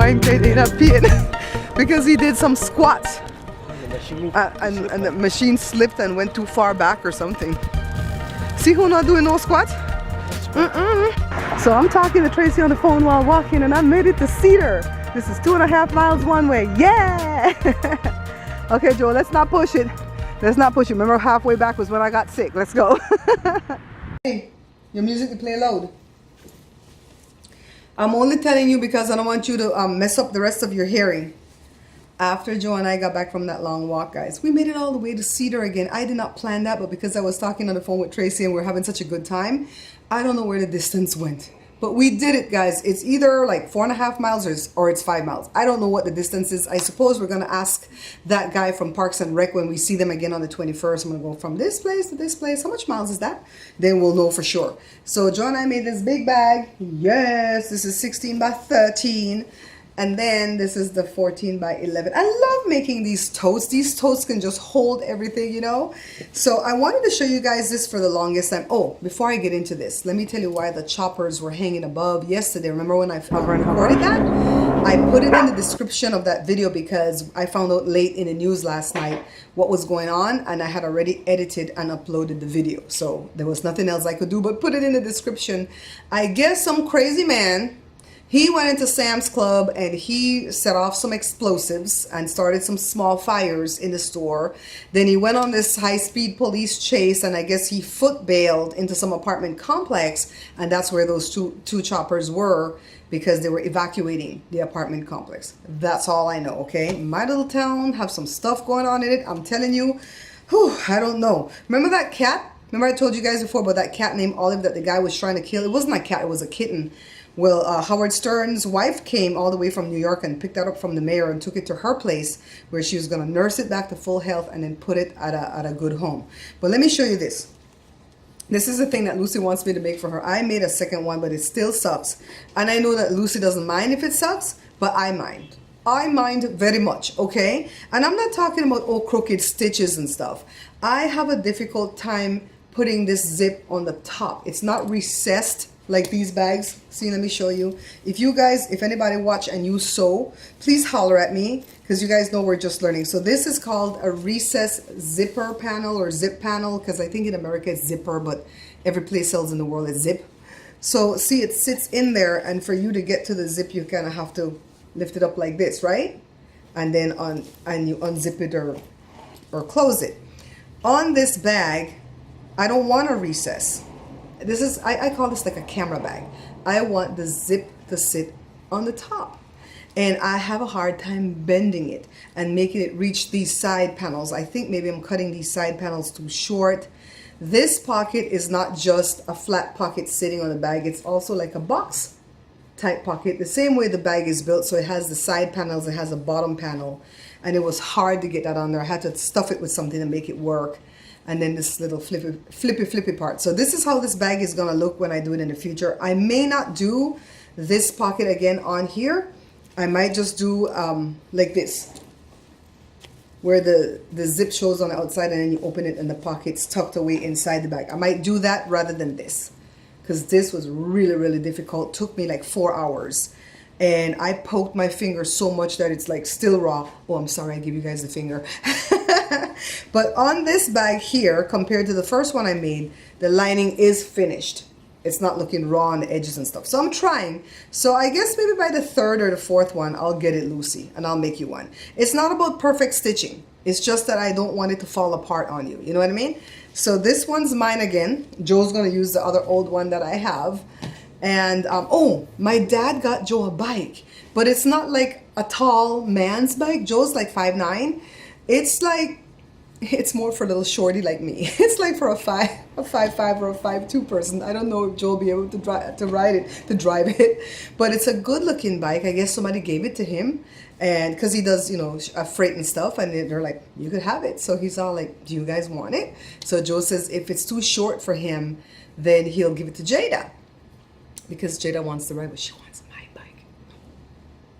why they not peeing. Because he did some squats. And the machine slipped and went too far back or something. See who not doing no squats? So I'm talking to Tracy on the phone while walking, and I made it to Cedar. This is 2.5 miles one way. Yeah! Okay, Joe, let's not push it. Let's not push it. Remember, halfway back was when I got sick. Let's go. Hey, your music to play loud. I'm only telling you because I don't want you to mess up the rest of your hearing. After Joe and I got back from that long walk, guys, we made it all the way to Cedar again. I did not plan that, but because I was talking on the phone with Tracy and we're having such a good time, I don't know where the distance went. But we did it, guys. It's either like 4.5 miles or it's 5 miles. I don't know what the distance is. I suppose we're going to ask that guy from Parks and Rec when we see them again on the 21st. I'm going to go from this place to this place. How much miles is that? Then we'll know for sure. So Joe and I made this big bag. Yes, this is 16 by 13. And then this is the 14 by 11. I love making these totes. These totes can just hold everything, you know. So I wanted to show you guys this for the longest time. Oh, before I get into this, let me tell you why the choppers were hanging above yesterday. Remember when I recorded that? I put it in the description of that video because I found out late in the news last night what was going on, and I had already edited and uploaded the video. So there was nothing else I could do but put it in the description. I guess some crazy man, he went into Sam's Club and he set off some explosives and started some small fires in the store. Then he went on this high-speed police chase, and I guess he foot bailed into some apartment complex, and that's where those two choppers were because they were evacuating the apartment complex. That's all I know, okay? My little town have some stuff going on in it. I'm telling you, whew, I don't know. Remember that cat? Remember I told you guys before about that cat named Olive that the guy was trying to kill? It wasn't a cat, it was a kitten. Well, Howard Stern's wife came all the way from New York and picked that up from the mayor and took it to her place where she was going to nurse it back to full health and then put it at a good home. But let me show you this. This is the thing that Lucy wants me to make for her. I made a second one, but it still sucks. And I know that Lucy doesn't mind if it sucks, but I mind. I mind very much, okay? And I'm not talking about all crooked stitches and stuff. I have a difficult time putting this zip on the top. It's not recessed like these bags. See, let me show you. If anybody watch and you sew, please holler at me because you guys know we're just learning. So this is called a recess zipper panel or zip panel, because I think in America it's zipper, but every place else in the world is zip. So see, it sits in there, and for you to get to the zip, you kind of have to lift it up like this, right? And then you unzip it or close it. On this bag, I don't want a recess. This is, I call this like a camera bag. I want the zip to sit on the top. And I have a hard time bending it and making it reach these side panels. I think maybe I'm cutting these side panels too short. This pocket is not just a flat pocket sitting on the bag. It's also like a box type pocket. The same way the bag is built. So it has the side panels, it has a bottom panel. And it was hard to get that on there. I had to stuff it with something to make it work. And then this little flippy part. So this is how this bag is gonna look when I do it in the future. I may not do this pocket again on here. I might just do like this, where the zip shows on the outside and then you open it and the pocket's tucked away inside the bag. I might do that rather than this, because this was really, really difficult. Took me like 4 hours. And I poked my finger so much that it's like still raw. Oh, I'm sorry, I give you guys the finger. But on this bag here, compared to the first one I made, the lining is finished. It's not looking raw on the edges and stuff. So I'm trying. So I guess maybe by the third or the fourth one, I'll get it, Lucy, and I'll make you one. It's not about perfect stitching. It's just that I don't want it to fall apart on you. You know what I mean? So this one's mine again. Joe's going to use the other old one that I have. And, oh, my dad got Joe a bike. But it's not like a tall man's bike. Joe's like 5'9". It's more for a little shorty like me. It's like for a 5'5" or a 5'2" person. I don't know if Joe will be able to drive it. But it's a good looking bike. I guess somebody gave it to him. And because he does, you know, freight and stuff. And they're like, you could have it. So he's all like, do you guys want it? So Joe says if it's too short for him, then he'll give it to Jada. Because Jada wants to ride, but she wants my bike.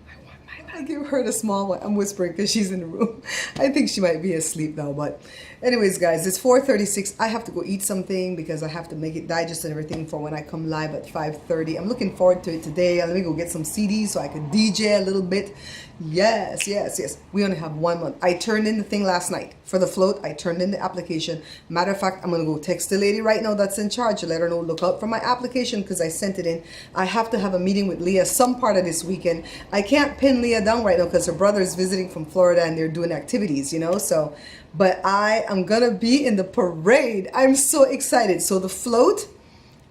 I want my I give her the small one. I'm whispering because she's in the room. I think she might be asleep now. But anyways, guys, it's 4:36. I have to go eat something because I have to make it digest and everything for when I come live at 5:30. I'm looking forward to it today. Let me go get some CDs so I can DJ a little bit. Yes, yes, yes. We only have 1 month. I turned in the thing last night for the float. I turned in the application. Matter of fact, I'm going to go text the lady right now that's in charge to let her know, look out for my application because I sent it in. I have to have a meeting with Leah some part of this weekend. I can't pin Leah down right now because her brother is visiting from Florida and they're doing activities, you know, so, but I am going to be in the parade. I'm so excited. So the float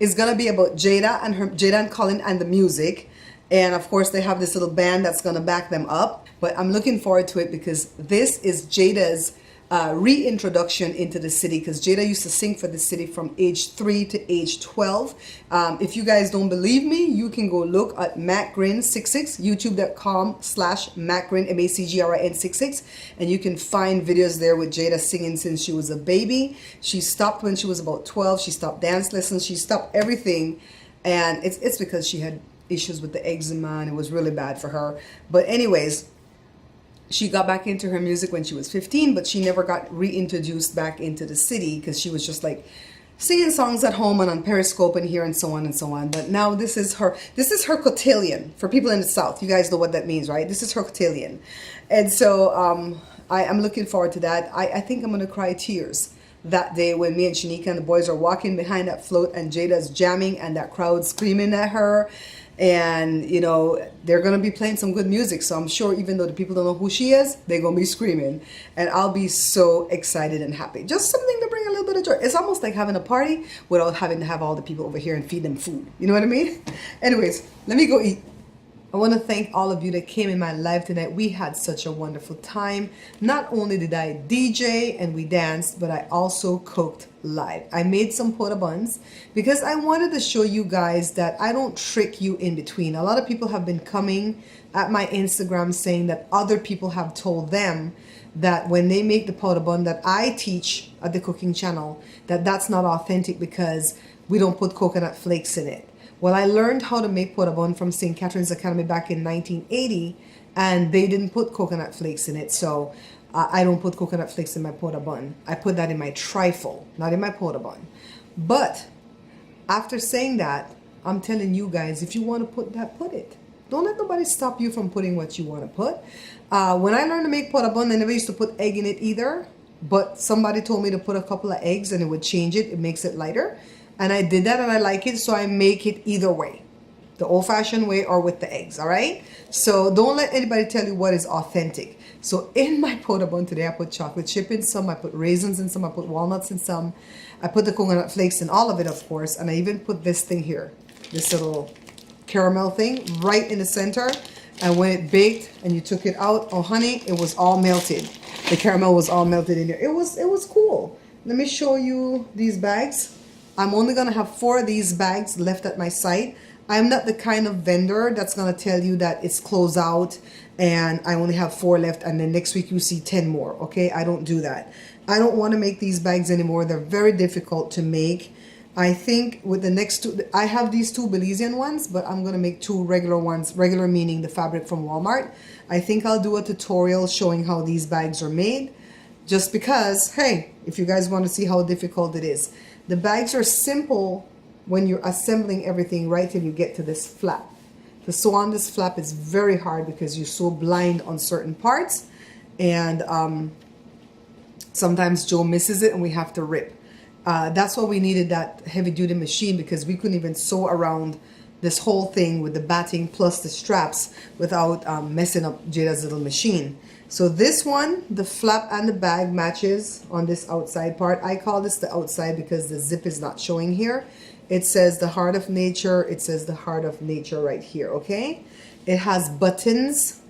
is going to be about Jada and Colin and the music. And of course, they have this little band that's going to back them up. But I'm looking forward to it because this is Jada's reintroduction into the city. Because Jada used to sing for the city from age 3 to age 12. If you guys don't believe me, you can go look at MacGrin66, youtube.com/MacGrin, MacGrin66. And you can find videos there with Jada singing since she was a baby. She stopped when she was about 12. She stopped dance lessons. She stopped everything. And it's because she had issues with the eczema and it was really bad for her. But anyways, she got back into her music when she was 15, but she never got reintroduced back into the city because she was just like singing songs at home and on Periscope and here and so on and so on. But now this is her cotillion. For people in the South, you guys know what that means, right? This is her cotillion. And so I'm looking forward to that. I think I'm going to cry tears that day when me and Shanika and the boys are walking behind that float and Jada's jamming and that crowd screaming at her. And, you know, they're going to be playing some good music. So I'm sure even though the people don't know who she is, they're going to be screaming. And I'll be so excited and happy. Just something to bring a little bit of joy. It's almost like having a party without having to have all the people over here and feed them food. You know what I mean? Anyways, let me go eat. I want to thank all of you that came in my live tonight. We had such a wonderful time. Not only did I DJ and we danced, but I also cooked live. I made some pota buns because I wanted to show you guys that I don't trick you in between. A lot of people have been coming at my Instagram saying that other people have told them that when they make the pota bun that I teach at the cooking channel, that that's not authentic because we don't put coconut flakes in it. Well, I learned how to make pota bun from St. Catherine's Academy back in 1980, and they didn't put coconut flakes in it, so I don't put coconut flakes in my pota bun. I put that in my trifle, not in my pota bun. But after saying that, I'm telling you guys, if you want to put that, put it. Don't let nobody stop you from putting what you want to put. When I learned to make pota bun, I never used to put egg in it either, but somebody told me to put a couple of eggs and it would change it. It makes it lighter. And I did that and I like it, so I make it either way. The old-fashioned way or with the eggs, all right? So don't let anybody tell you what is authentic. So in my pota bun today, I put chocolate chip in some, I put raisins in some, I put walnuts in some, I put the coconut flakes in all of it, of course, and I even put this thing here, this little caramel thing right in the center. And when it baked and you took it out, oh honey, it was all melted. The caramel was all melted in there. It was cool. Let me show you these bags. I'm only going to have 4 of these bags left at my site. I'm not the kind of vendor that's going to tell you that it's closed out and I only have 4 left and then next week you see 10 more, okay? I don't do that. I don't want to make these bags anymore. They're very difficult to make. I think with the next 2, I have these 2 Belizean ones, but I'm going to make 2 regular ones, regular meaning the fabric from Walmart. I think I'll do a tutorial showing how these bags are made just because, hey, if you guys want to see how difficult it is. The bags are simple when you're assembling everything right till you get to this flap. To sew on this flap is very hard because you're so blind on certain parts. And sometimes Joe misses it and we have to rip. That's why we needed that heavy duty machine because we couldn't even sew around this whole thing with the batting plus the straps without messing up Jada's little machine. So this one, the flap and the bag matches on this outside part. I call this the outside because the zip is not showing here. It says the Heart of Nature. It says the Heart of Nature right here, okay? It has buttons,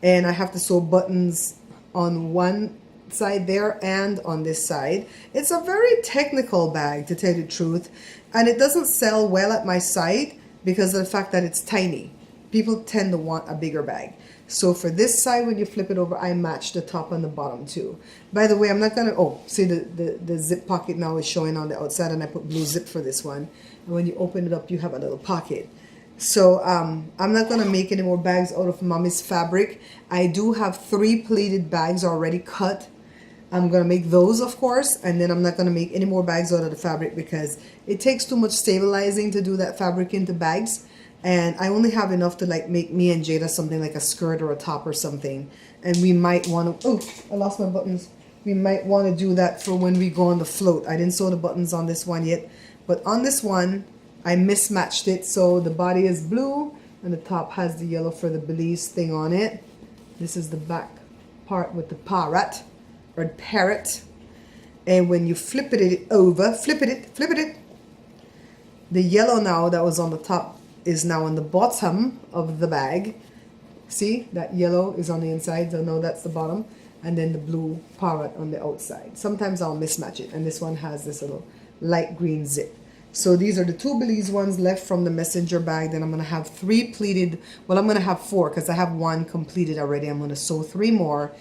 and I have to sew buttons on one side there and on this side. It's a very technical bag, to tell you the truth, and it doesn't sell well at my site because of the fact that it's tiny. People tend to want a bigger bag. So for this side, when you flip it over, I match the top and the bottom too. By the way, I'm not gonna, oh, see the zip pocket now is showing on the outside and I put blue zip for this one. And when you open it up, you have a little pocket. So I'm not gonna make any more bags out of mommy's fabric. I do have 3 pleated bags already cut. I'm gonna make those, of course, and then I'm not gonna make any more bags out of the fabric because it takes too much stabilizing to do that fabric into bags. And I only have enough to like make me and Jada something like a skirt or a top or something. And we might want to, oh, I lost my buttons. We might want to do that for when we go on the float. I didn't sew the buttons on this one yet, but on this one, I mismatched it. So the body is blue and the top has the yellow for the Belize thing on it. This is the back part with the parrot or parrot. And when you flip it over, flip it, the yellow now that was on the top is now on the bottom of the bag. See, that yellow is on the inside, so no, that's the bottom. And then the blue parrot on the outside. Sometimes I'll mismatch it. And this one has this little light green zip. So these are the 2 Belize ones left from the messenger bag. Then I'm going to have 3 pleated. Well, I'm going to have 4 because I have 1 completed already. I'm going to sew 3 more.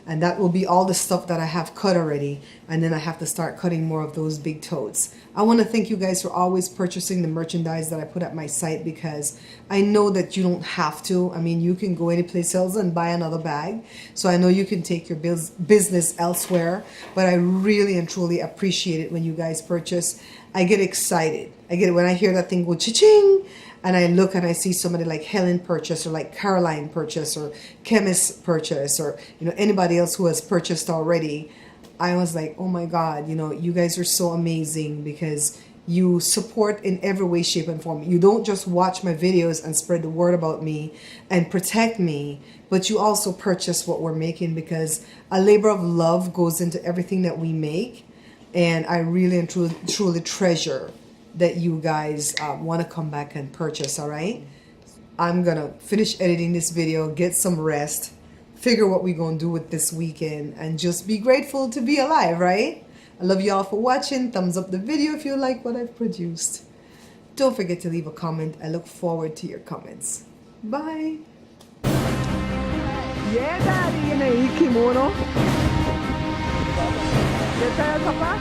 And that will be all the stuff that I have cut already. And then I have to start cutting more of those big totes. I want to thank you guys for always purchasing the merchandise that I put at my site because I know that you don't have to. I mean, you can go anyplace else and buy another bag. So I know you can take your business elsewhere. But I really and truly appreciate it when you guys purchase. I get excited. I get it when I hear that thing go cha-ching. And I look and I see somebody like Helen purchase or like Caroline purchase or Chemist purchase or, you know, anybody else who has purchased already. I was like, oh my God, you know, you guys are so amazing because you support in every way, shape, and form. You don't just watch my videos and spread the word about me and protect me, but you also purchase what we're making because a labor of love goes into everything that we make. And I really and truly treasure that you guys want to come back and purchase. All right, I'm gonna finish editing this video, get some rest, figure what we're gonna do with this weekend, and just be grateful to be alive. Right, I love you all for watching. Thumbs up the video if you like what I've produced. Don't forget to leave a comment. I look forward to your comments. Bye. Yeah, daddy, in a kimono. ¿Qué tal, papá?